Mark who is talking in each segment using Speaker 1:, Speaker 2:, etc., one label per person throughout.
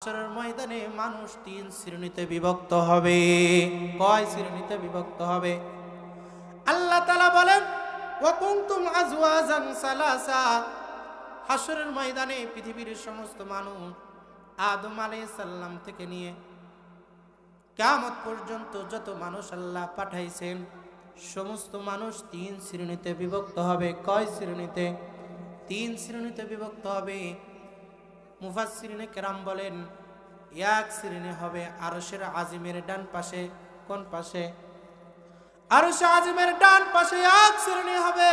Speaker 1: হাশরের ময়দানে মানুষ তিন শ্রেণীতে বিভক্ত হবে। কয় শ্রেণীতে বিভক্ত হবে? আল্লাহ তাআলা বলেন, ওয়া কুনতুম আজওয়াজান সালাসা। হাশরের ময়দানে পৃথিবীর সমস্ত মানুষ আদম আলাইহিস সালাম থেকে নিয়ে কিয়ামত পর্যন্ত যত মানুষ আল্লাহ পাঠাইছেন সমস্ত মানুষ তিন শ্রেণীতে বিভক্ত হবে। কয় শ্রেণীতে? তিন শ্রেণীতে বিভক্ত হবে। মুফাসসিরিনে কেরাম বলেন, এক শ্রেণী হবে আরশের আজিমের ডান পাশে। কোন পাশে? আরশে আজিমের ডান পাশে এক শ্রেণী হবে।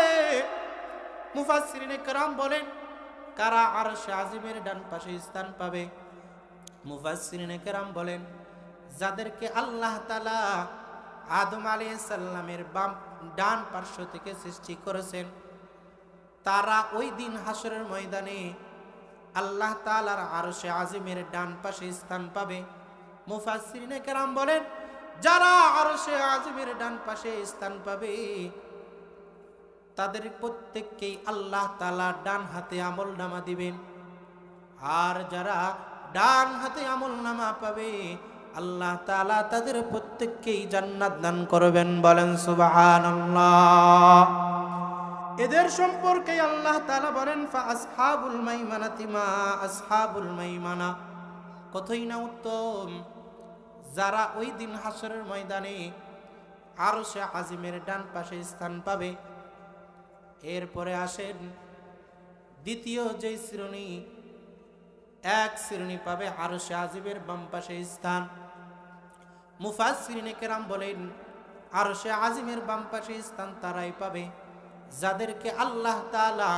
Speaker 1: মুফাসসিরিনে কেরাম বলেন, কারা আরশে আজিমের ডান পাশে স্থান পাবে? মুফাসসিরিনে কেরাম বলেন, যাদেরকে আল্লাহ তাআলা আদম আলাইহিস সালামের বাম ডান পার্শ্ব থেকে সৃষ্টি করেছেন, তারা ওই দিন হাশরের ময়দানে আল্লাহ তাআলার আরশে আজিমের ডান পাশে স্থান পাবে। মুফাসসিরিনে কেরাম বলেন, যারা আরশে আজিমের ডান পাশে স্থান পাবে তাদের প্রত্যেককেই আল্লাহ তাআলা ডান হাতে আমলনামা দিবেন। আর যারা ডান হাতে আমলনামা পাবে আল্লাহ তাআলা তাদের প্রত্যেককেই জান্নাত দান করবেন। বলেন সুবহানাল্লাহ। এদের সম্পর্কে আল্লাহ তাআলা বলেন, ফা আসহাবুল মাইমানাতি মা আসহাবুল মাইমানা। কতই না উত্তম যারা ওই দিন হাশরের ময়দানে আরশে আজিমের ডান পাশে স্থান পাবে। এরপরে আসেন দ্বিতীয় যে শ্রেণী, এক শ্রেণী পাবে আরশে আজিমের বাম পাশে স্থান। মুফাসসিরিনে কেরাম বলেন, আরশে আজিমের বাম পাশে স্থান তারাই পাবে যাদেরকে আল্লাহ তাআলা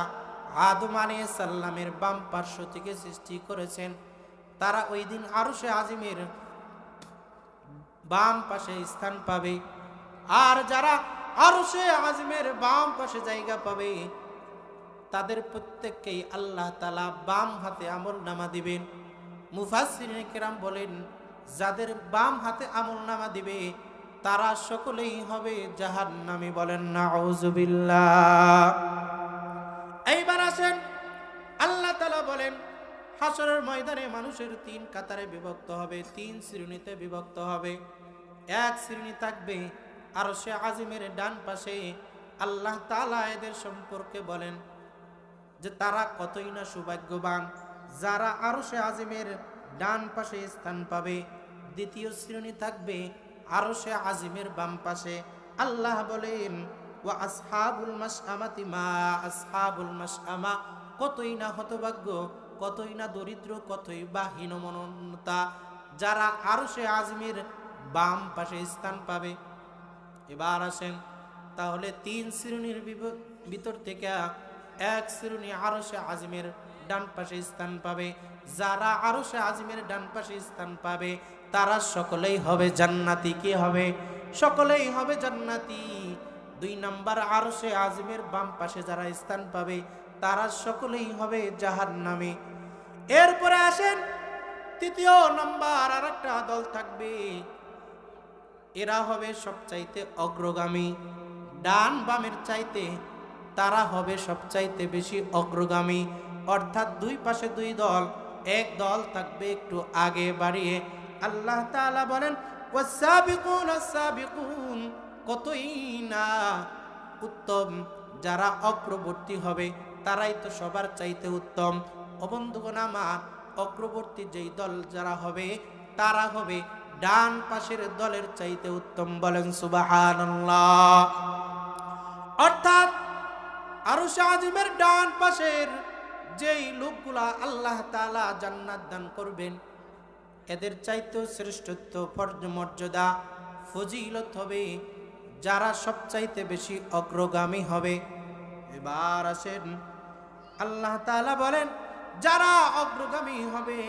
Speaker 1: আদম আলাইহিস সালামের বাম পার্শ্ব থেকে সৃষ্টি করেছেন। তারা ওই দিন আরশে আজিমের বাম পাশে স্থান পাবে। আর যারা আরশে আজিমের বাম পাশে জায়গা পাবে তাদের প্রত্যেককেই আল্লাহ তাআলা বাম হাতে আমলনামা দিবেন। মুফাসসিরিনে কেরাম বলেন, যাদের বাম হাতে আমলনামা দিবে তারা সকলেই হবে জাহান্নামী। বলেন নাউযুবিল্লাহ। এইবার আসেন আল্লাহ তাআলা বলেন, হাশরের ময়দানে মানুষের তিন কাতারে বিভক্ত হবে, তিন শ্রেণীতে বিভক্ত হবে। এক শ্রেণী থাকবে আরশে আজিমের ডান পাশে। আল্লাহ তাআলা এদের সম্পর্কে বলেন যে তারা কতই না সৌভাগ্যবান যারা আরশে আজিমের ডান পাশে স্থান পাবে। দ্বিতীয় শ্রেণী থাকবে আরশে আজিমের বাম পাশে। আল্লাহ বলেন, ওয়া আসহাবুল মাশআমাতি মা আসহাবুল মাশআমা। কতই না হতভাগ্য, কতই না দরিদ্র, কতই বা হীনমন্যতা যারা আরশে আজিমের বাম পাশে স্থান পাবে। এবার আসেন তাহলে তিন শ্রেণীর ভিতর থেকে এক শ্রেণী আরশে আজিমের ডান পাশে স্থান পাবে। যারা আরশে আজিমের ডান পাশে স্থান পাবে তারা সকলেই হবে জান্নাতি। কি হবে? সকলেই হবে জান্নাতি। দুই নাম্বার আরশে আজিমের বাম পাশে যারা স্থান পাবে তারা সকলেই হবে জাহান্নামী। এরপরে আসেন তৃতীয় নাম্বার আরেকটা দল থাকবে। এরা হবে সবচাইতে অগ্রগামী, ডান বামের চাইতে তারা হবে সবচাইতে বেশি অগ্রগামী। অর্থাৎ দুই পাশে দুই দল, এক দল থাকবে একটু আগে বাড়িয়ে। আল্লাহ তাআলা বলেন, ওয়াসাবিকুন আসাবিকুন। কতই না উত্তম যারা অগ্রবর্তী হবে তারাই তো সবার চাইতে উত্তম। ও বন্ধুগণ আমার, অগ্রবর্তী যেই দল যারা হবে তারা হবে ডান পাশের দলের চাইতে উত্তম। বলেন সুবহানাল্লাহ। অর্থাৎ আরশে আজিমের ডান পাশের যেই লোকগুলা আল্লাহ তাআলা জান্নাত দান করবেন এদের চাইতেও শ্রেষ্ঠত্ব, মর্যাদা, ফজিলত হবে যারা সবচাইতে বেশি অগ্রগামী হবে। এবার আসেন আল্লাহ তাআলা বলেন, যারা অগ্রগামী হবে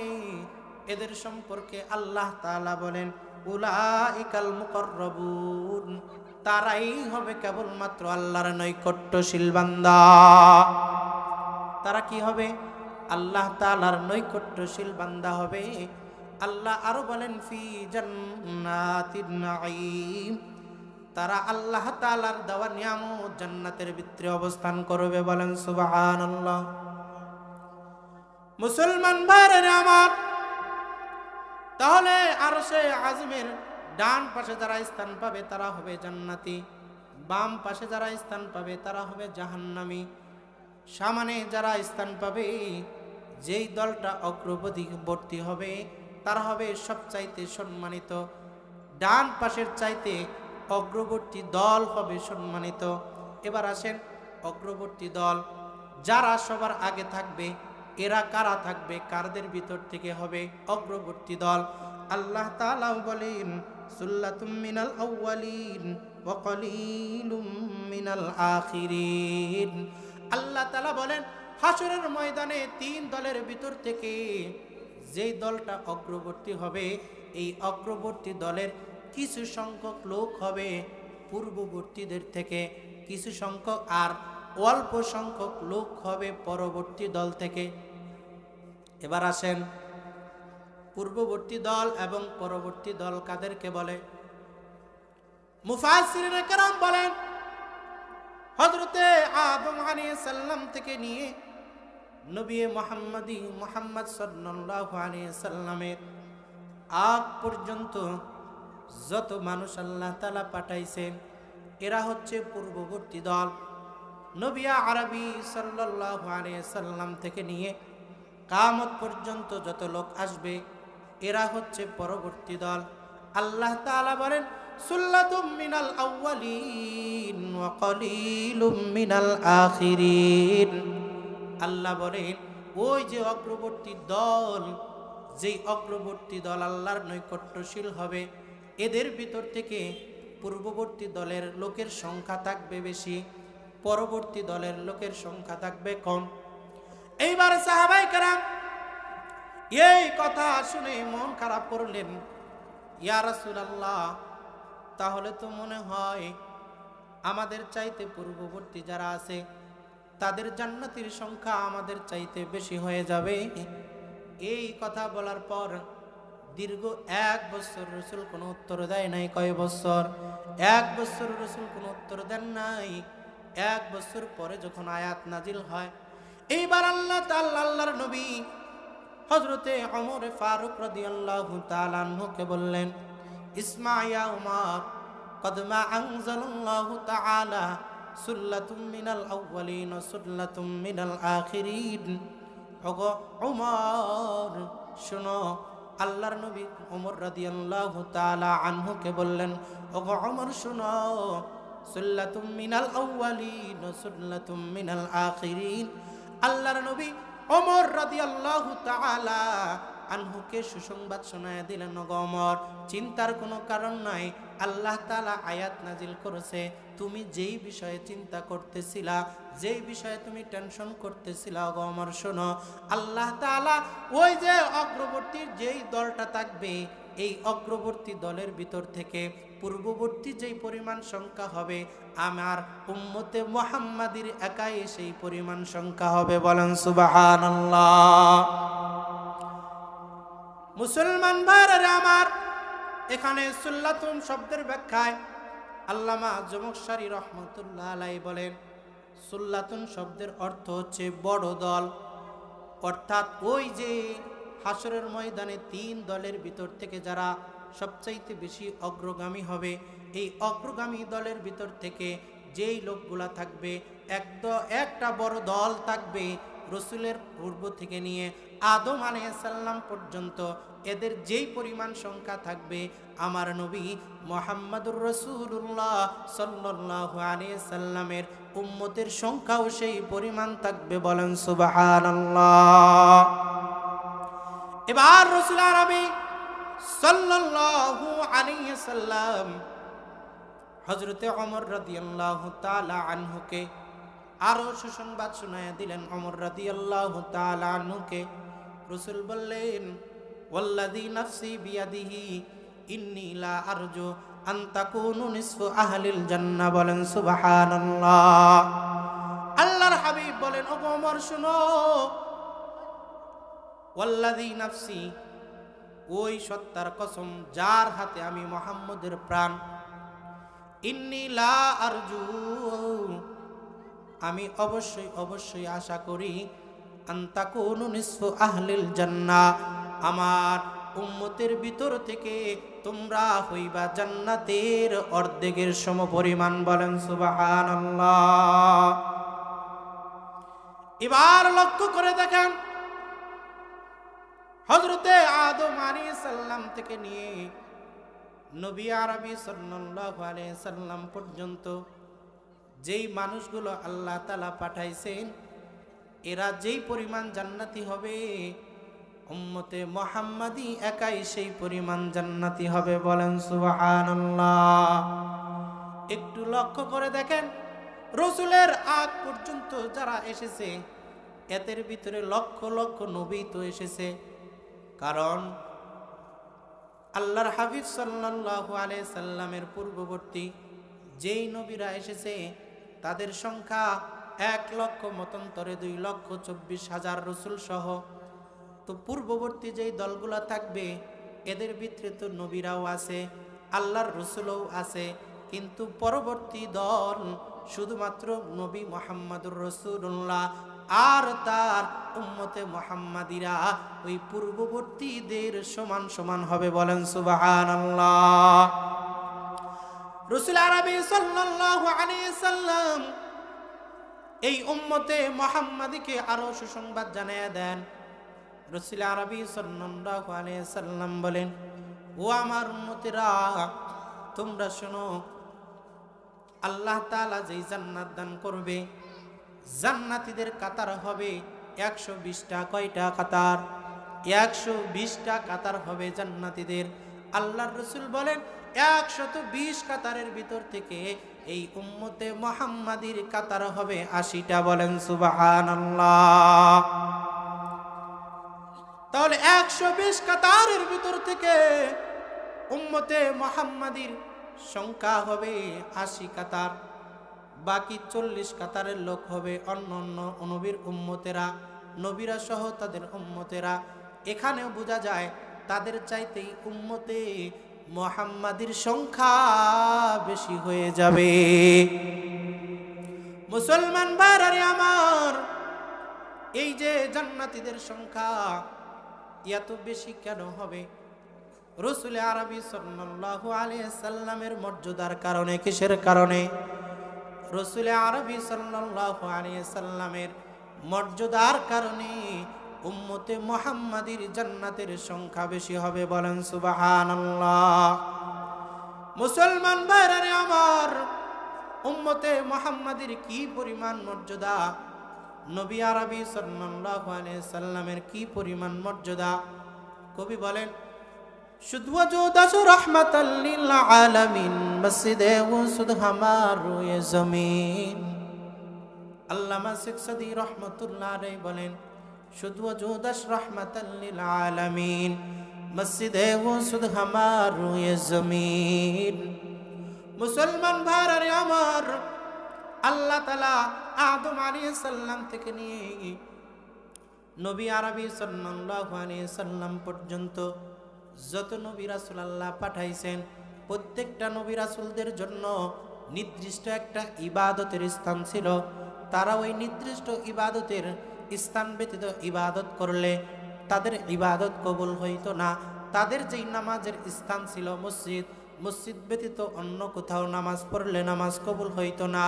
Speaker 1: এদের সম্পর্কে আল্লাহ তাআলা বলেন, উলাইকাল মুকাররাবুন। তারাই হবে কেবলমাত্র আল্লাহর নৈকট্যশীল বান্দা। তারা কি হবে? আল্লাহ তাআলার নৈকট্যশীল বান্দা হবে। আল্লাহ আরো বলেন, ফি জান্নাতিন নাঈম। তারা আল্লাহ তাআলার দেওয়া নিয়ামত জান্নাতের ভিতরে অবস্থান করবে। বলেন সুবহানাল্লাহ। মুসলমান ভাইরা আমার, তাহলে আরশে আযমের ডান পাশে যারা স্থান পাবে তারা হবে জান্নাতি, বাম পাশে যারা স্থান পাবে তারা হবে জাহান্নামী। সামনে যারা স্থান পাবে, যেই দলটা অগ্রবর্তী হবে তারা হবে সবচাইতে সম্মানিত। ডান পাশের চাইতে অগ্রবর্তী দল হবে সম্মানিত। এবার আসেন, অগ্রবর্তী দল যারা সবার আগে থাকবে এরা কারা থাকবে? কারদের ভিতর থেকে হবে অগ্রবর্তী দল? আল্লাহ তাআলা বলেন, সুল্লাতুম মিনাল আউয়ালিন ওয়া কলিলুম মিনাল আখিরিন। আল্লাহ তাআলা বলেন, হাসরের ময়দানে তিন দলের ভিতর থেকে যেই দলটা অগ্রবর্তী হবে, এই অগ্রবর্তী দলের কিছু সংখ্যক লোক হবে পূর্ববর্তীদের থেকে, কিছু সংখ্যক আর অল্প সংখ্যক লোক হবে পরবর্তী দল থেকে। এবার আসেন, পূর্ববর্তী দল এবং পরবর্তী দল কাদেরকে বলে? মুফাসসিরিনে কেরাম বলেন, হযরতে আদম আলাইহিস সালাম থেকে নিয়ে নবী মুহাম্মদ সাল্লাল্লাহু আলাইহি সাল্লামের আগ পর্যন্ত যত মানুষ আল্লাহ তাআলা পাঠাইছেন এরা হচ্ছে পূর্ববর্তী দল। নবী আরবি সাল্লাল্লাহু আলাইহি সাল্লাম থেকে নিয়ে কিয়ামত পর্যন্ত যত লোক আসবে এরা হচ্ছে পরবর্তী দল। আল্লাহ তাআলা বলেন, সুল্লাতুম মিনাল আউয়ালিন ওয়া কলিলুম মিনাল আখিরিন। আল্লাহ বলেন, ওই যে অগ্রবর্তী দল, যেই অগ্রবর্তী দল আল্লাহর নৈকট্যশীল হবে, এদের ভিতর থেকে পূর্ববর্তী দলের লোকের সংখ্যা থাকবে বেশি, পরবর্তী দলের লোকের সংখ্যা থাকবে কম। এইবার সাহাবায়ে কেরাম এই কথা শুনে মন খারাপ করলেন, ইয়া রাসূলুল্লাহ, তাহলে তো মনে হয় আমাদের চাইতে পূর্ববর্তী যারা আছে তাদের জান্নাতের সংখ্যা আমাদের চাইতে বেশি হয়ে যাবে। এই কথা বলার পর দীর্ঘ 1 বছর রাসূল কোনো উত্তর দেয় নাই। কয় বছর? 1 বছর রাসূল কোনো উত্তর দেন নাই। 1 বছর পরে যখন আয়াত নাজিল হয়, এইবার আল্লাহ তাআলা আল্লাহর নবী হযরতে ওমর ফারুক রাদিয়াল্লাহু তাআলা আনহুকে বললেন, ইসমা ইয়া উমর, কদ মা আনজালাল্লাহু তাআলা সুল্লাতুম মিনাল আউয়ালিন ওয়া সুল্লাতুম মিনাল আখিরিন। ওগো উমর শুনো, আল্লাহর নবী ওমর রাদিয়াল্লাহু তাআলা আনহুকে বললেন, ওগো উমর শুনো, সুল্লাতুম মিনাল আউয়ালিন ওয়া সুল্লাতুম মিনাল আখিরিন। আল্লাহর নবী ওমর রাদিয়াল্লাহু তাআলা আনহুকে সুসংবাদ শোনায় দিলেন, ওগো ওমর, চিন্তার কোনো কারণ নাই। আল্লাহ তাআলা আয়াত নাজিল করেছে, তুমি যেই বিষয়ে চিন্তা করতেছিলা, যেই বিষয়ে তুমি টেনশন করতেছিলা, ওগো ওমর শোনো, আল্লাহ তাআলা ওই যে অগ্রবর্তী যেই দলটা থাকবে, এই অগ্রবর্তী দলের ভিতর থেকে পূর্ববর্তী যেই পরিমাণ সংখ্যা হবে, আমার উম্মতে মুহাম্মাদির একাই সেই পরিমাণ সংখ্যা হবে। বলেন সুবহানাল্লাহ। মুসলমান ভাইরা আমার, এখানে সুল্লাতুম শব্দের ব্যাখ্যায় আল্লামা জমখশরী রহমাতুল্লাহ আলাইহি বলেন, সুল্লাতুন শব্দের অর্থ হচ্ছে বড় দল, অর্থাৎ ওই যে হাসরের ময়দানে 3 দলের ভিতর থেকে যারা সবচাইতে বেশি অগ্রগামী হবে, এই অগ্রগামী দলের ভিতর থেকে যেই লোকগুলা থাকবে, একটা বড় দল থাকবে রসুলের পূর্ব থেকে নিয়ে আদম আলাইহিস সালাম পর্যন্ত। এদের যেই পরিমাণ সংখ্যা থাকবে, আমার নবী মুহাম্মদুর রাসূলুল্লাহ সাল্লাল্লাহু আলাইহি সাল্লামের উম্মতের সংখ্যাও সেই পরিমাণ থাকবে। বলেন সুবহানাল্লাহ। এবার রাসূল আরবি সাল্লাল্লাহু আলাইহি সাল্লাম হযরতে ওমর রাদিয়াল্লাহু তাআলা আনহুকে আরো সুসংবাদ শোনায়া দিলেন। ওমর রাদিয়াল্লাহু তাআলা আনহুকে রাসূল বললেন, ওয়াল্লাযী নাফসি বিয়াদিহি ইন্নী লা আরজু আন তাকুনু নিসফু আহলিল জান্নাহ। বলেন সুবহানাল্লাহ। আল্লাহর হাবিব বলেন, ও ওমর শুনো, ওয়াল্লাযী নাফসি, ওই সত্তার কসম যার হাতে আমি মুহাম্মদের প্রাণ, ইন্নী লা আরজু, আমি অবশ্যই আশা করি, আন তাকুনু নিসফু আহলিল জান্নাহ, আমার উম্মতের ভিতর থেকে তোমরা হইবা জান্নাতের অর্ধেকের সমপরিমাণ। বলেন সুবহানাল্লাহ। এবার লক্ষ্য করে দেখেন, হযরতে আদম আলাইহিস সালাম থেকে নিয়ে নবী আরবি সাল্লাল্লাহু আলাইহি সাল্লাম পর্যন্ত যেই মানুষগুলো আল্লাহ তাআলা পাঠাইছেন, এরা যেই পরিমাণ জান্নাতি হবে, উম্মতে মুহাম্মাদি একাই সেই পরিমাণ জান্নাতি হবে। বলেন সুবহানাল্লাহ। একটু লক্ষ্য করে দেখেন, রাসূলের আগ পর্যন্ত যারা এসেছে এদের ভিতরে লক্ষ লক্ষ নবী তো এসেছে, কারণ আল্লাহর হাবিব সাল্লাল্লাহু আলাইহি সাল্লামের পূর্ববর্তী যেই নবীরা এসেছে তাদের সংখ্যা 1 লক্ষ মতান্তরে 2,24,000 রাসূল সহ। তো পূর্ববর্তী যেই দলগুলা থাকবে এদের ভিতরে তো নবীরাও আছে, আল্লাহর রাসূলও আছে, কিন্তু পরবর্তী দল শুধুমাত্র নবী মুহাম্মদুর রাসূলুল্লাহ আর তার উম্মতে মুহাম্মাদিরা ওই পূর্ববর্তীদের সমান সমান হবে। বলেন সুবহানাল্লাহ। রাসূল আরবি সাল্লাল্লাহু আলাইহি সাল্লাম এই উম্মতে মুহাম্মাদিকে আরো সুসংবাদ জানিয়ে দেন। রাসূল আরবি সাল্লাল্লাহু আলাইহি সাল্লাম বলেন, ও আমার উম্মতেরা, তোমরা শোনো, আল্লাহ তাআলা যেই জান্নাত দান করবে, জান্নাতীদের কাতার হবে 120টা। কয়টা কাতার? 120টা কাতার হবে জান্নাতীদের। আল্লাহর রাসূল বলেন 120 কাতারের ভিতর থেকে এই উম্মতে মুহাম্মাদির কাতার হবে 80টা। বলেন সুবহানাল্লাহ। তাহলে 120 কাতারের ভিতর থেকে উম্মতে মুহাম্মাদির সংখ্যা হবে 80 কাতার। বাকি 40 কাতারের লোক হবে অন্য অন্য নবীর উম্মতেরা, নবীরা সহ তাদের উম্মতেরা। এখানেও বোঝা যায় তাদের চাইতেই উম্মতে মুহাম্মাদির সংখ্যা বেশি হয়ে যাবে। মুসলমান ভাইরা আমার, এই যে জান্নাতীদের সংখ্যা এত বেশি কেন হবে? রাসূল আরবি সাল্লাল্লাহু আলাইহি সাল্লামের মর্যাদার কারণে। কিসের কারণে? রাসূল আরবি সাল্লাল্লাহু আলাইহি সাল্লামের মর্যাদার কারণে উম্মতে মুহাম্মাদির জান্নাতের সংখ্যা বেশি হবে। বলেন সুবহানাল্লাহ। মুসলমান ভাইরা আমার, উম্মতে মুহাম্মাদির কি পরিমাণ মর্যাদা, নবী আরবি সাল্লাল্লাহু আলাইহি সাল্লামের কি পরিমাণ মর্যাদা। কবি বলেন, শুধু ওজুদাস রাহমাতাল লিল আলামিন, মসজিদে ওসুদ হামার রুয়ে জমিন। আল্লামা শেখ সাদী রাহমাতুল্লাহ আলাইহি বলেন, শুধু ওজুদাস রাহমাতাল লিল আলামিন, মসজিদে ওসুদ হামার রুয়ে জমিন। মুসলমান ভাইরা আমার, আল্লাহ তাআলা আদম আলাইহিস সালাম থেকে নিয়ে নবী আরবি সাল্লাল্লাহু আলাইহি সাল্লাম পর্যন্ত যত নবী রাসূল আল্লাহ পাঠাইছেন, প্রত্যেকটা নবী রাসূলদের জন্য নির্দিষ্ট একটা ইবাদতের স্থান ছিল। তারা ওই নির্দিষ্ট ইবাদতের স্থান ব্যতীত ইবাদত করলে তাদের ইবাদত কবুল হইতো না। তাদের যেই নামাজের স্থান ছিল মসজিদ, মসজিদ ব্যতীত অন্য কোথাও নামাজ পড়লে নামাজ কবুল হইতো না,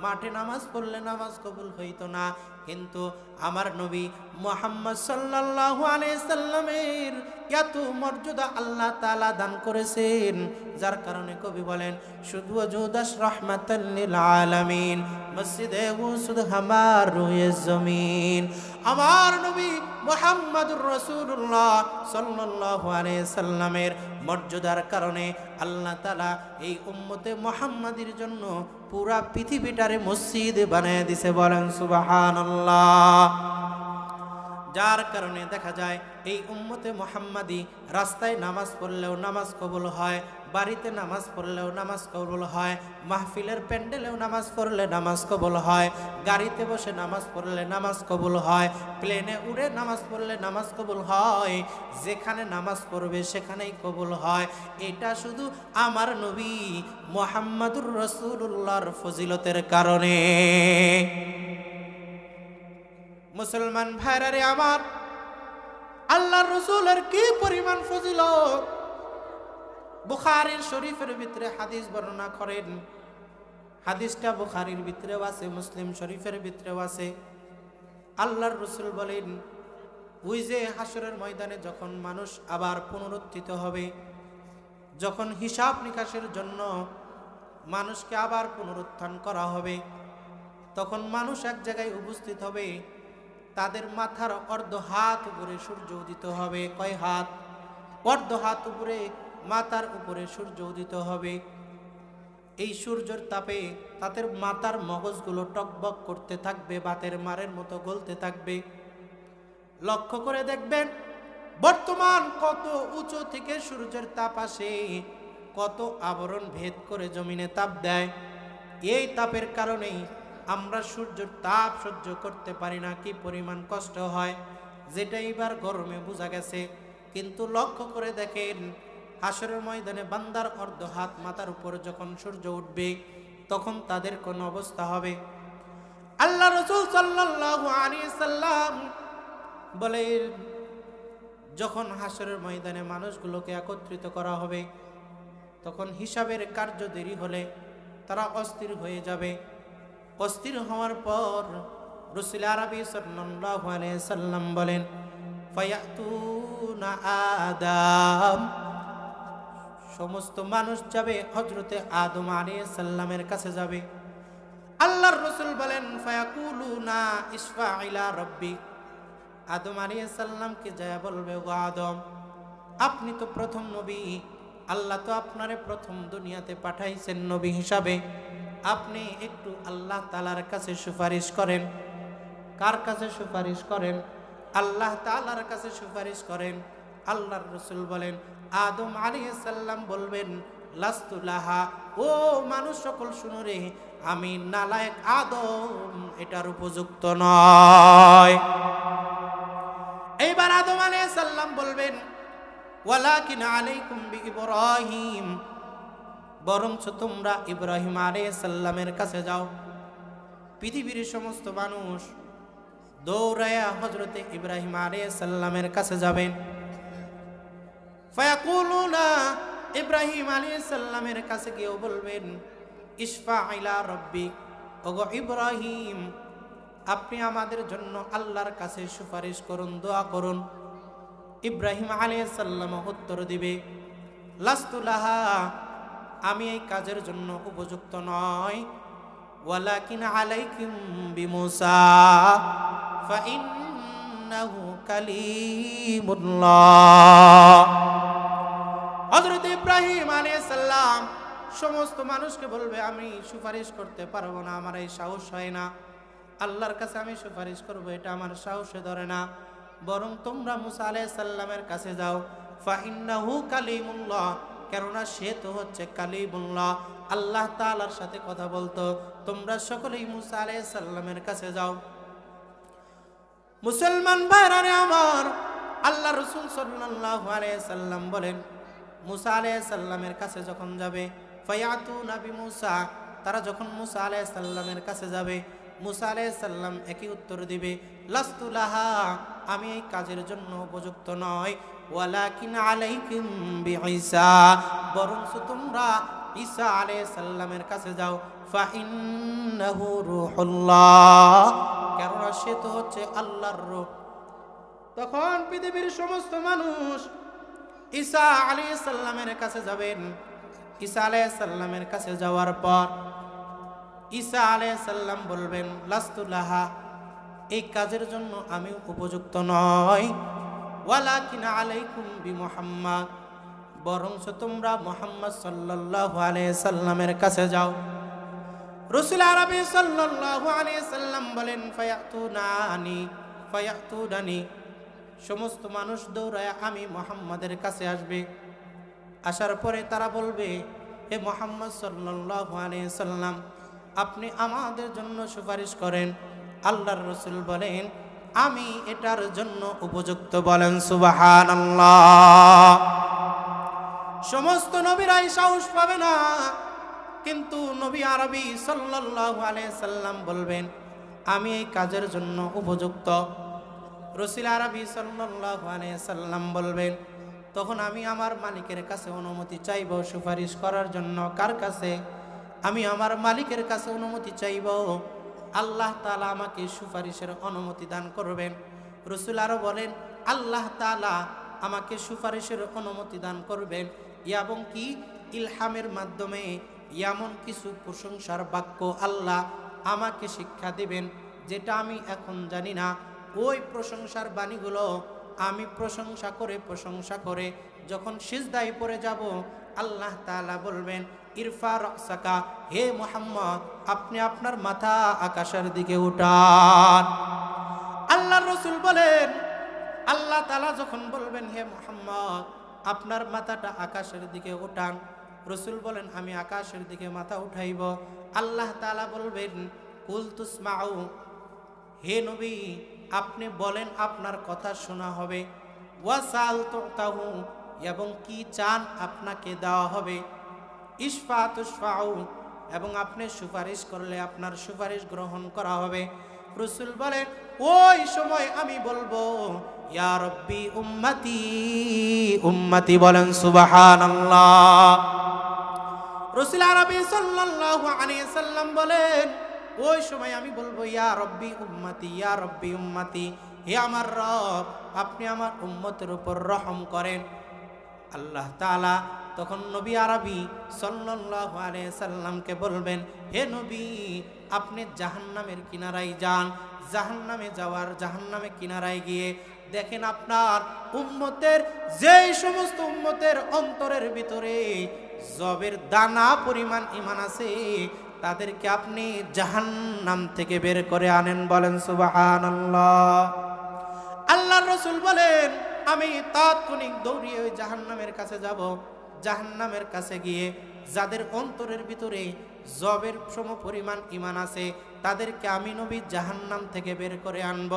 Speaker 1: মাঠে নামাজ পড়লে নামাজ কবুল হইতো না। কিন্তু আমার নবী মুহাম্মদ সাল্লাল্লাহু আলাইহি সাল্লামের এত মর্যাদা আল্লাহ তাআলা দান করেছেন, যার কারণে কবি বলেন, শুধু ওজুদাস রাহমাতাল লিল আলামিন, মসজিদে ওসুদ হামার রুয়ে জমিন। আমার নবী মুহাম্মদুর রাসূলুল্লাহ সাল্লাল্লাহু আলাইহি সাল্লামের মর্যাদার কারণে আল্লাহ তাআলা এই উম্মতে মুহাম্মাদির জন্য পুরা পৃথিবীটারে মসজিদ বানায় দিয়েছে। বলেন সুবহানাল্লাহ। যার কারণে দেখা যায় এই উম্মতে মুহাম্মাদি রাস্তায় নামাজ পড়লেও নামাজ কবুল হয়, বাড়িতে নামাজ পড়লেও নামাজ কবুল হয়, মাহফিলের প্যান্ডেলেও নামাজ পড়লে নামাজ কবুল হয়, গাড়িতে বসে নামাজ পড়লে নামাজ কবুল হয়, প্লেনে উড়ে নামাজ পড়লে নামাজ কবুল হয়, যেখানে নামাজ পড়বে সেখানেই কবুল হয়। এটা শুধু আমার নবী মুহাম্মদুর রাসূলুল্লাহর ফজিলতের কারণে। মুসলমান ভাইরা আমার, আল্লাহর রাসূলের কি পরিমাণ ফজিলত। বুখারীর শরীফের ভিতরে হাদিস বর্ণনা করেন, হাদিসটা বুখারীর ভিতরেও আছে, মুসলিম শরীফের ভিতরেও আছে। আল্লাহর রাসূল বলেন, ওই যে হাসরের ময়দানে যখন মানুষ আবার পুনরুত্থিত হবে, যখন হিসাব নিকাশের জন্য মানুষকে আবার পুনরুত্থান করা হবে, তখন মানুষ এক জায়গায় উপস্থিত হবে। তাদের মাথার অর্ধ হাত উপরে সূর্য উদিত হবে। কয় হাত? অর্ধ হাত উপরে, মাথার উপরে সূর্য উদিত হবে। এই সূর্যের তাপে তাদের মাথার মগজগুলো টকবক করতে থাকবে, বাতের মারের মতো গলতে থাকবে। লক্ষ্য করে দেখবেন বর্তমান কত উঁচু থেকে সূর্যের তাপ আসে, কত আবরণ ভেদ করে জমিনে তাপ দেয়। এই তাপের কারণেই আমরা সূর্যের তাপ সহ্য করতে পারি না, কি পরিমাণ কষ্ট হয়, যেটা এবার গরমে বোঝা গেছে। কিন্তু লক্ষ্য করে দেখেন হাসরের ময়দানে বান্দার অর্ধ হাত মাথার উপর যখন সূর্য উঠবে, তখন তাদের কোন অবস্থা হবে। আল্লাহ রাসূল সাল্লাল্লাহু আলাইহি সাল্লাম বলেন, যখন হাসরের ময়দানে মানুষগুলোকে একত্রিত করা হবে, তখন হিসাবের কার্য দেরি হলে তারা অস্থির হয়ে যাবে। অস্থির হওয়ার পর রাসূল আরবি সাল্লাল্লাহু আলাইহি সাল্লাম বলেন, ফায়াতুনা আদম, সমস্ত মানুষ যাবে হযরতে আদম আলাইহিস সালামের কাছে যাবে। আল্লাহর রাসূল বলেন, ফায়াকুলুনা ইশফা ইলা রাব্বিক, আদম আলাইহিস সালামকে যায় বলবে, ও আদম, আপনি তো প্রথম নবী, আল্লাহ তো আপনারে প্রথম দুনিয়াতে পাঠাইছেন নবী হিসাবে, আপনি একটু আল্লাহ তাআলার কাছে সুপারিশ করেন। কার কাছে সুপারিশ করেন? আল্লাহ তাআলার কাছে সুপারিশ করেন। আল্লাহর রাসূল বলেন, আদম আলাইহিস সালাম বলবেন, লাস্তু লাহা, ও মানুষ সকল শুনো রে, আমি নালায়েক আদম এটার উপযুক্ত নয়। এইবার আদম আলাইহিস সালাম বলবেন, ওয়ালাকিন আলাইকুম বিইব্রাহিম, বরঞ্চ তোমরা ইব্রাহিম আলাইহিস সালামের কাছে যাও। পৃথিবীর সমস্ত মানুষ দৌড়ায়া হযরতে ইব্রাহিম আলাইহিস সালামের কাছে যাবেন। ফায়াকুলুনা, ইব্রাহিম আলাইহিস সালামের কাছে গিয়ে বলবেন, ইশফা ইলা রাব্বিক, ওগো ইব্রাহিম, আপনি আমাদের জন্য আল্লাহর কাছে সুপারিশ করুন, দোয়া করুন। ইব্রাহিম আলাইহিস সালাম উত্তর দিবে, লাস্তু লাহা, আমি এই কাজের জন্য উপযুক্ত নয়। ওয়ালাকিন আলাইকুম বিমূসা ফাইন্নাহু কালিমুল্লাহ। হযরত ইব্রাহিম আলাইহিস সালাম সমস্ত মানুষকে বলবে, আমি সুপারিশ করতে পারবো না, আমার এই সাহস হয় না, আল্লাহর কাছে আমি সুপারিশ করবো এটা আমার সাহসে ধরে না, বরং তোমরা মুসা আলাইহিস সালামের কাছে যাও। ফাইন্নাহু কালিমুল্লাহ, কেননা সে তো হচ্ছে কালিমুল্লাহ, আল্লাহ তাআলার সাথে কথা বলতো। তোমরা সকলেই মুসা আলাইহিস সালামের কাছে যাও। মুসলমান ভাইরা আমার, আল্লাহ রাসূল সাল্লাল্লাহু আলাইহি সাল্লাম বলেন, মুসা আলাইহিস সালামের কাছে যখন যাবে, ফায়াতুনা বিমূসা, তারা যখন মুসা আলাইহিস সালামের কাছে যাবে, মুসা আলাইহিস সালাম একই উত্তর দিবে, লাস্তু লাহা, আমি এই কাজের জন্য উপযুক্ত নয়। ওয়ালাকিন আলাইকুম বিঈসা, বরঞ্চ তোমরা ঈসা আলাইহিস সালামের কাছে যাও। ফাইন্নাহু রূহুল্লাহ, কেননা সে তো হচ্ছে আল্লাহর রূহ। তখন পৃথিবীর সমস্ত মানুষ ঈসা আলাইহিস সালামের কাছে যাবেন। ঈসা আলাইহিস সালামের কাছে যাওয়ার পর ঈসা আলাইহিস সালাম বলবেন, লাস্তু লাহা, এই কাজের জন্য আমি উপযুক্ত নয়। ওয়ালাকিন আলাইকুম বিমুহাম্মাদ, বরঞ্চ তোমরা মুহাম্মদ সাল্লাল্লাহু আলাইহি সাল্লামের কাছে যাও। রাসূল আরবি সাল্লাল্লাহু আলাইহি সাল্লাম বলেন, ফায়াতুনানি, সমস্ত মানুষ দৌড়ায় আমি মুহাম্মাদের কাছে আসবে। আসার পরে তারা বলবে, হে মুহাম্মদ সাল্লাল্লাহু আলাইহি সাল্লাম, আপনি আমাদের জন্য সুপারিশ করেন। আল্লাহর রাসূল বলেন, আমি এটার জন্য উপযুক্ত। বলেন সুবহানাল্লাহ। সমস্ত নবীরাই সাহস পাবে না, কিন্তু নবী আরবি সাল্লাল্লাহু আলাইহি সাল্লাম বলবেন, আমি এই কাজের জন্য উপযুক্ত। রাসূল আরবি সাল্লাল্লাহু আলাইহি সাল্লাম বলবেন, তখন আমি আমার মালিকের কাছে অনুমতি চাইব সুপারিশ করার জন্য। কার কাছে? আমি আমার মালিকের কাছে অনুমতি চাইব। আল্লাহ তাআলা আমাকে সুপারিশের অনুমতি দান করবেন। রাসূল আরো বলেন, আল্লাহ তাআলা আমাকে সুপারিশের অনুমতি দান করবেন এবং কি ইলহামের মাধ্যমে এমন কিছু প্রশংসার বাক্য আল্লাহ আমাকে শিক্ষা দিবেন যেটা আমি এখন জানি না। ওই প্রশংসার বাণীগুলো আমি প্রশংসা করে যখন সিজদায় পড়ে যাব, আল্লাহ তাআলা বলবেন, ইরফা রাসাকা, হে মুহাম্মদ আপনি আপনার মাথা আকাশের দিকে উঠান। আল্লাহর রাসূল বলেন, আল্লাহ তাআলা যখন বলবেন, হে মুহাম্মদ আপনার মাথাটা আকাশের দিকে উঠান, রাসূল বলেন আমি আকাশের দিকে মাথা উঠাইব। আল্লাহ তাআলা বলবেন, কুল তুসমাউ, হে নবী আপনি বলেন আপনার কথা শোনা হবে। ওয়াসাল তুতাহু, এবং কি চান আপনাকে দেওয়া হবে। ইশফা তুশফাউ, এবং আপনি সুপারিশ করলে আপনার সুপারিশ গ্রহণ করা হবে। রাসূল বলেন, ওই সময় আমি বলবো, ইয়া রব্বি উম্মতি উম্মতি, বলেন সুবহানাল্লাহ। রাসূল আরবি সাল্লাল্লাহু আলাইহি সাল্লাম বলেন, ওই সময় আমি বলবো, ইয়া রব্বি উম্মতি, ইয়া রব্বি উম্মতি, হে আমার রব আপনি আমার উম্মতের উপর রহম করেন। আল্লাহ তাআলা তখন নবী আরবি সাল্লাল্লাহু আলাইহি সাল্লামকে বলবেন, হে নবী আপনি জাহান্নামের কিনারায় যান। জাহান্নামে কিনারায় গিয়ে দেখেন আপনার উম্মতের, যেই সমস্ত উম্মতের অন্তরের ভিতরে জবের দানা পরিমাণ ঈমান আছে, তাদেরকে আপনি জাহান্নাম থেকে বের করে আনেন, বলেন সুবহানাল্লাহ। আল্লাহর রাসূল বলেন, আমি তাৎক্ষণিক দৌড়িয়ে ওই জাহান্নামের কাছে যাব। জাহান্নামের কাছে গিয়ে যাদের অন্তরের ভিতরে জবের সম পরিমাণ ঈমান আছে, তাদেরকে আমি নবী জাহান্নাম থেকে বের করে আনব।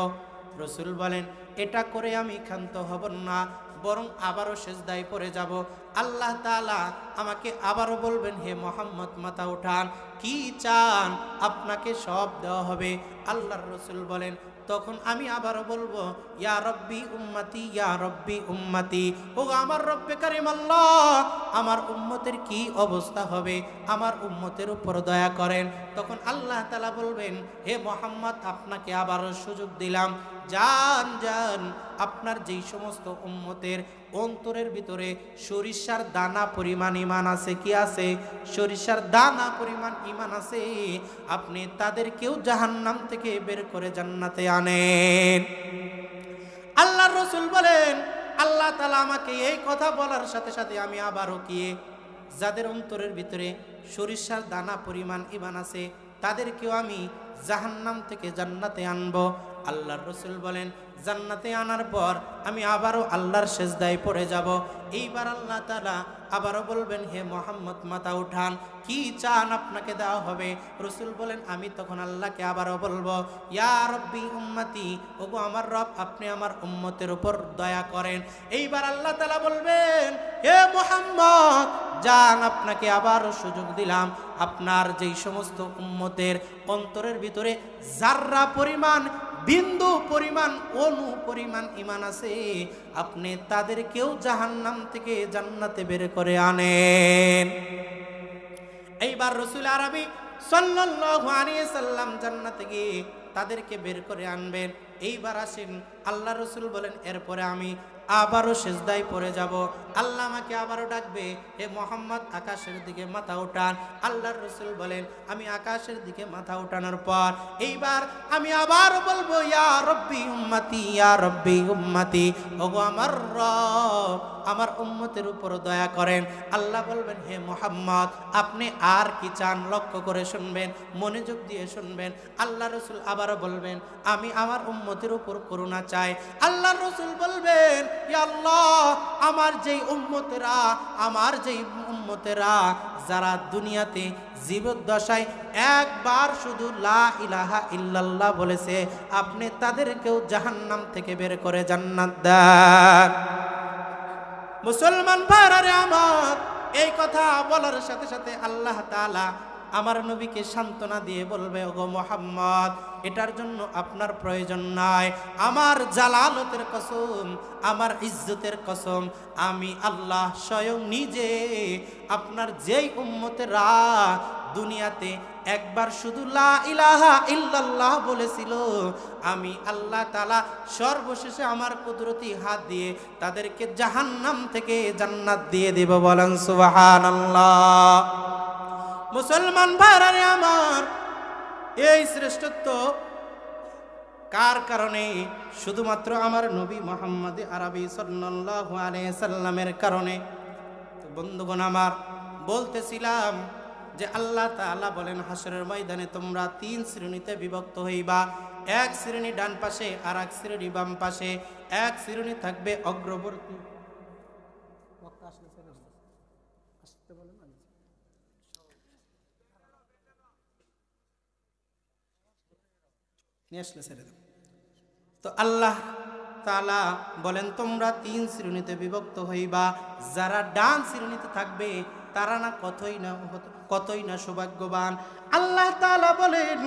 Speaker 1: রাসূল বলেন, এটা করে আমি ক্ষান্ত হব না, বরং আবারও সিজদায় পড়ে যাব। আল্লাহ তাআলা আমাকে আবারও বলবেন, হে মুহাম্মদ মাথা উঠান, কি চান আপনাকে সব দেওয়া হবে। আল্লাহর রাসূল বলেন, তখন আমি আবারও বলবো, ইয়া রব্বি উম্মতি, ইয়া রব্বি উম্মতি, ও আমার রব্বে কারীম আল্লাহ আমার উম্মতের কি অবস্থা হবে, আমার উম্মতের উপর দয়া করেন। তখন আল্লাহ তাআলা বলবেন, হে মুহাম্মদ আপনাকে আবারও সুযোগ দিলাম, যান আপনার যেই সমস্ত উম্মতের অন্তরের ভিতরে সরিষার দানা পরিমাণ ঈমান আছে, কি আছে? সরিষার দানা পরিমাণ ঈমান আছে, আপনি তাদেরকেও জাহান্নাম থেকে বের করে জান্নাতে আনেন। আল্লাহর রাসূল বলেন, আল্লাহ তাআলা আমাকে এই কথা বলার সাথে সাথে আমি আবারও গিয়ে যাদের অন্তরের ভিতরে সরিষার দানা পরিমাণ ঈমান আছে, তাদেরকেও আমি জাহান্নাম থেকে জান্নাতে আনবো। আল্লাহর রাসূল বলেন, জান্নাতে আনার পর আমি আবারও আল্লাহর সিজদায় পড়ে যাব। এইবার আল্লাহ তাআলা আবারও বলবেন, হে মুহাম্মদ মাথা উঠান, কি চান আপনাকে দেওয়া হবে। রাসূল বলেন, আমি তখন আল্লাহকে আবারও বলবো, ইয়া রব্বি উম্মতি, ওগো আমার রব আপনি আমার উম্মতের উপর দয়া করেন। এইবার আল্লাহ তাআলা বলবেন, হে মুহাম্মদ যান, আপনাকে আবারও সুযোগ দিলাম, আপনার যেই সমস্ত উম্মতের অন্তরের ভিতরে জাররা পরিমাণ, বিন্দু পরিমাণ, অণু পরিমাণ ঈমান আছে, আপনি তাদেরকেও জাহান্নাম থেকে জান্নাতে বের করে আনেন। এইবার রাসূল আরবি সাল্লাল্লাহু আলাইহি সাল্লাম জান্নাতে গিয়ে তাদেরকে বের করে আনবেন। এইবার আসেন, আল্লাহ রাসূল বলেন, এরপরে আমি আবারও সিজদায় পড়ে যাব। আল্লাহ আমাকে আবারও ডাকবে, হে মুহাম্মদ আকাশের দিকে মাথা উঠান। আল্লাহর রাসূল বলেন, আমি আকাশের দিকে মাথা উঠানোর পর এইবার আমি আবার বলবো, ইয়া রব্বি উম্মতি, ইয়া রব্বি উম্মতি, ওগো আমার রব আমার উম্মতের উপর দয়া করেন। আল্লাহ বলবেন, হে মুহাম্মদ আপনি আর কি চান, লক্ষ্য করে শুনবেন, মনোযোগ দিয়ে শুনবেন। আল্লাহ রাসূল আবারও বলবেন, আমি আমার উম্মতের উপর করুণা চাই। আল্লাহর রাসূল বলবেন, ইয়া আল্লাহ আমার যেই উম্মতেরা যারা দুনিয়াতে জীবদ্দশায় একবার শুধু লা ইলাহা ইল্লাল্লাহ বলেছে, আপনি তাদেরকেও জাহান্নাম থেকে বের করে জান্নাত দেন। মুসলমান ভাইরা আমার, এই কথা বলার সাথে সাথে আল্লাহ তাআলা আমার নবীকে সান্ত্বনা দিয়ে বলবে, ওগো মুহাম্মদ, এটার জন্য আপনার প্রয়োজন নাই। আমার জালালতের কসম, আমার ইজ্জতের কসম, আমি আল্লাহ স্বয়ং নিজে আপনার যেই উম্মতেরা দুনিয়াতে একবার শুধু লা ইলাহা ইল্লাল্লাহ বলেছিল, আমি আল্লাহ তাআলা সর্বশেষে আমার কুদরতি হাত দিয়ে তাদেরকে জাহান্নাম থেকে জান্নাত দিয়ে দেব। বলেন সুবহানাল্লাহ। মুসলমান ভাইরা আমার, এই শ্রেষ্ঠত্ব কার কারণে? শুধুমাত্র আমার নবী মুহাম্মদ আরবি সাল্লাল্লাহু আলাইহি সাল্লামের কারণে। তো বন্ধুগণ আমার, বলতেছিলাম যে আল্লাহ তাআলা বলেন হাসরের ময়দানে তোমরা 3 শ্রেণীতে বিভক্ত হইবা। এক শ্রেণী ডান পাশে, আর এক শ্রেণী বাম পাশে। এক শ্রেণী থাকবে অগ্রবর্তী। তো আল্লাহ তাআলা বলেন তোমরা 3 শ্রেণীতে বিভক্ত হইবা। যারা ডান শ্রেণীতে থাকবে তারা না কতই না সৌভাগ্যবান। আল্লাহ তাআলা বলেন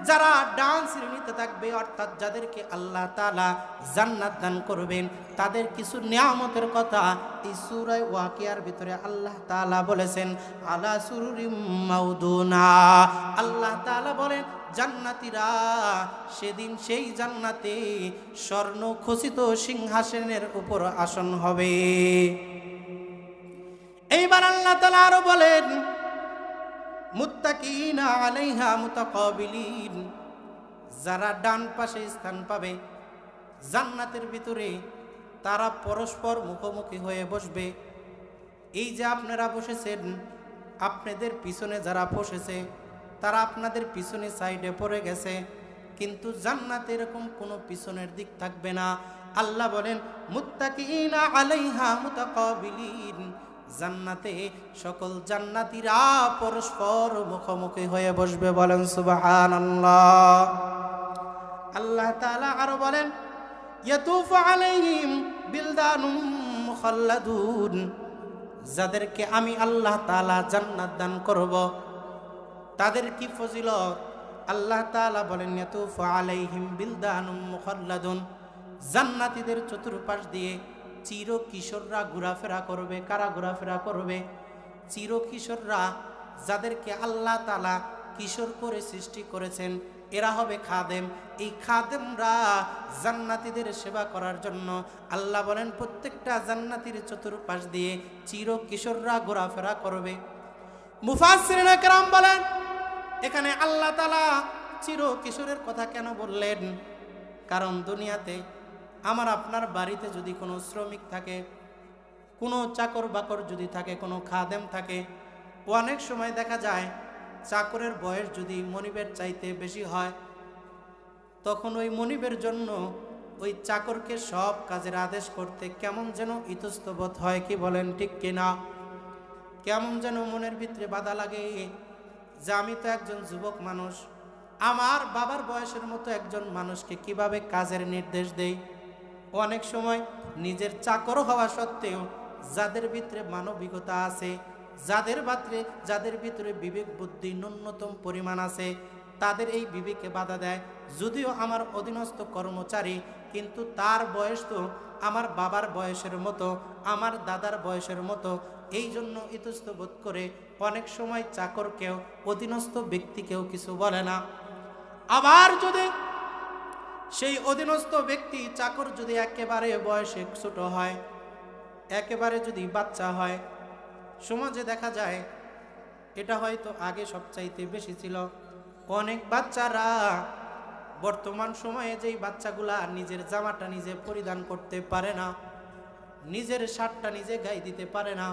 Speaker 1: যারা ডান শ্রেণীতে থাকবে, অর্থাৎ যাদেরকে আল্লাহ তাআলা জান্নাত দান করবেন, তাদের কিছু নিয়ামতের কথা এই সূরা ওয়াকিয়ার ভিতরে আল্লাহ তাআলা বলেছেন। আলা সুরুরিম মাউদুনা। আল্লাহ তাআলা বলেন জান্নাতীরা সেদিন সেই জান্নাতে স্বর্ণ খচিত সিংহাসনের উপর আসন হবে। এইবার আল্লাহ তাআলা আরো বলেন মুত্তাকিনা আলাইহা মুতাকাবিলিন। যারা ডান পাশে স্থান পাবে জান্নাতের ভিতরে, তারা পরস্পর মুখোমুখি হয়ে বসবে। এই যে আপনারা বসেছেন, আপনাদের পিছনে যারা বসেছে তারা আপনাদের পিছনে সাইডে পড়ে গেছে, কিন্তু জান্নাতে এরকম কোনো পিছনের দিক থাকবে না। আল্লাহ বলেন মুত্তাকিনা আলাইহা মুতাকাবিলিন। জান্নাতে সকল জান্নাতীরা পরস্পর মুখোমুখি হয়ে বসবে। বলেন সুবহানাল্লাহ। আল্লাহ তাআলা আরো বলেন ইয়াতুফু আলাইহিম বিলদানুম মুখাল্লাদুন। যাদেরকে আমি আল্লাহ তাআলা জান্নাত দান করব, তাদের কি ফজিলত? আল্লাহ তাআলা বলেন ইয়াতুফু আলাইহিম বিলদানুম মুখাল্লাদুন। জান্নাতীদের চতুর্পাশ দিয়ে চির কিশোররা ঘোরাফেরা করবে। কারা ঘোরাফেরা করবে? চির কিশোররা, যাদেরকে আল্লাহ তাআলা কিশোর করে সৃষ্টি করেছেন, এরা হবে খাদেম। এই খাদেমরা জান্নাতীদের সেবা করার জন্য আল্লাহ বলেন প্রত্যেকটা জান্নাতীর চতুর্পাশ দিয়ে চির কিশোররা ঘোরাফেরা করবে। মুফাসসিরিনে কেরাম বলেন এখানে আল্লাহ তাআলা চির কিশোরের কথা কেন বললেন? কারণ দুনিয়াতে আমার আপনার বাড়িতে যদি কোনো শ্রমিক থাকে, কোনো চাকর বাকর যদি থাকে, কোনো খাদেম থাকে, অনেক সময় দেখা যায় চাকরের বয়স যদি মনিবের চাইতে বেশি হয়, তখন ওই মনিবের জন্য ওই চাকরকে সব কাজের আদেশ করতে কেমন যেন ইতস্তবোধ হয়। কি বলেন ঠিক কিনা? কেমন যেন মনের ভিতরে বাধা লাগে যে আমি তো একজন যুবক মানুষ, আমার বাবার বয়সের মতো একজন মানুষকে কিভাবে কাজের নির্দেশ দেই। অনেক সময় নিজের চাকর হওয়া সত্ত্বেও যাদের ভিতরে মানবিকতা আছে, যাদের ভিতরে বিবেক বুদ্ধি ন্যূনতম পরিমাণ আছে, তাদের এই বিবেকে বাধা দেয়। যদিও আমার অধীনস্থ কর্মচারী, কিন্তু তার বয়স তো আমার বাবার বয়সের মতো, আমার দাদার বয়সের মতো। এই জন্য ইতস্তবোধ করে অনেক সময় চাকরকেও, অধীনস্থ ব্যক্তিকেও কিছু বলে না। আবার যদি সেই অধীনস্থ ব্যক্তি, চাকর যদি একেবারে বয়সে ছোট হয়, একেবারে যদি বাচ্চা হয়, সমাজে দেখা যায় এটা হয়তো আগে সবচাইতে বেশি ছিল। অনেক বাচ্চারা বর্তমান সময়ে যেই বাচ্চাগুলা নিজের জামাটা নিজে পরিধান করতে পারে না, নিজের শার্টটা নিজে গায়ে দিতে পারে না,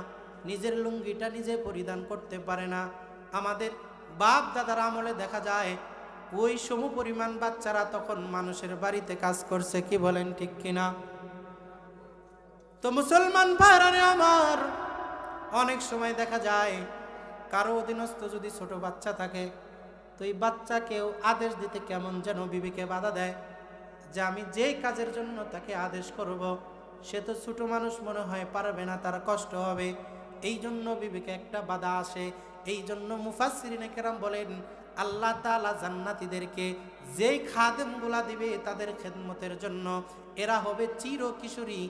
Speaker 1: নিজের লুঙ্গিটা নিজে পরিধান করতে পারে না, আমাদের বাপ দাদার আমলে দেখা যায় ওই সমপরিমাণ বাচ্চারা তখন মানুষের বাড়িতে কাজ করছে। কি বলেন ঠিক কিনা? তো মুসলমান ভাইরা আমার, অনেক সময় দেখা যায় কারো অধীনস্থ যদি ছোট বাচ্চা থাকে, তো এই বাচ্চাকেও আদেশ দিতে কেমন যেন বিবেকে বাধা দেয় যে আমি যেই কাজের জন্য তাকে আদেশ করব, সে তো ছোট মানুষ, মনে হয় পারবে না, তার কষ্ট হবে। এই জন্য বিবেকে একটা বাধা আসে। এই জন্য মুফাসসিরিনে কেরাম বলেন আল্লাহ তাআলা জান্নাতীদেরকে যেই খাদেমগুলা দিবে তাদের খেদমতের জন্য এরা হবে চির কিশোরী।